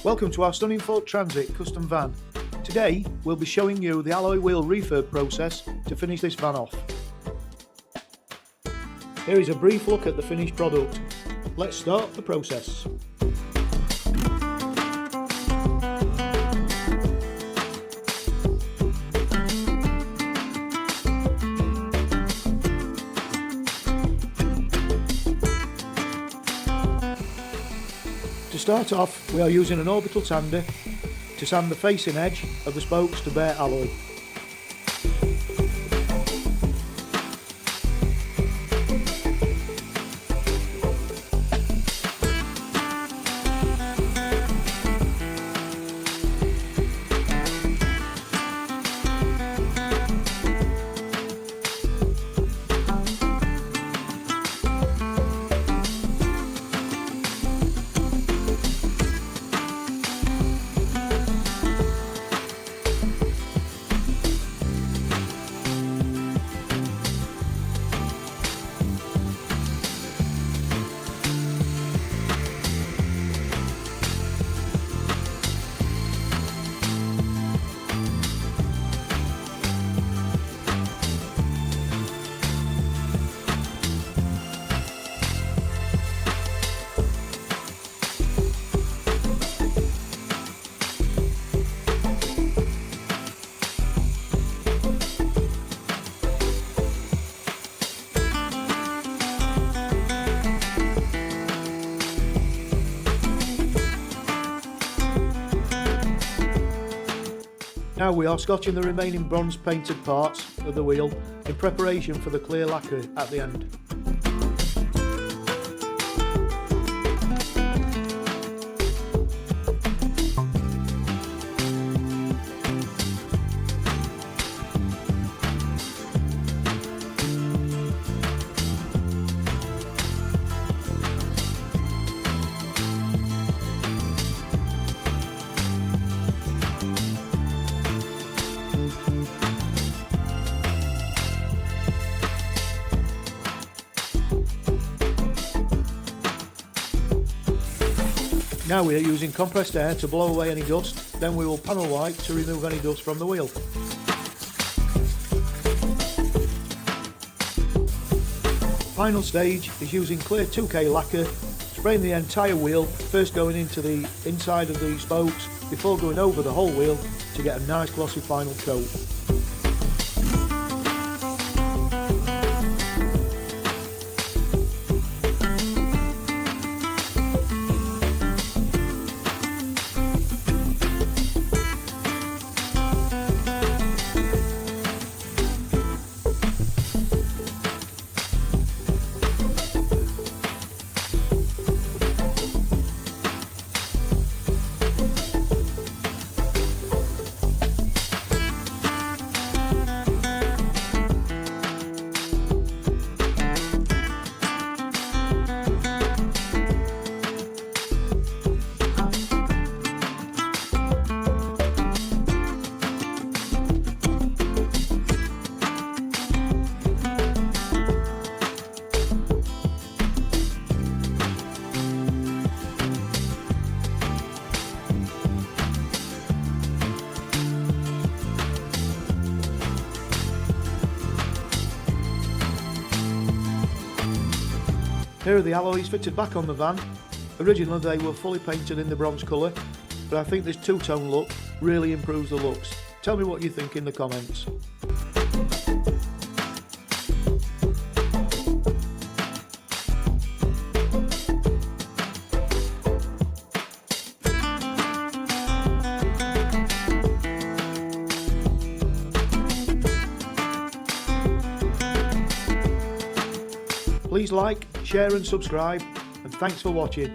Welcome to our stunning Ford Transit custom van. Today we'll be showing you the alloy wheel refurb process to finish this van off. Here is a brief look at the finished product. Let's start the process. To start off, we are using an orbital sander to sand the facing edge of the spokes to bare alloy. Now we are scotching the remaining bronze painted parts of the wheel in preparation for the clear lacquer at the end. Now we are using compressed air to blow away any dust, then we will panel wipe to remove any dust from the wheel. Final stage is using clear 2K lacquer, spraying the entire wheel, first going into the inside of the spokes before going over the whole wheel to get a nice glossy final coat. Here are the alloys fitted back on the van. Originally they were fully painted in the bronze colour, but I think this two-tone look really improves the looks. Tell me what you think in the comments. Please like, share and subscribe, and thanks for watching.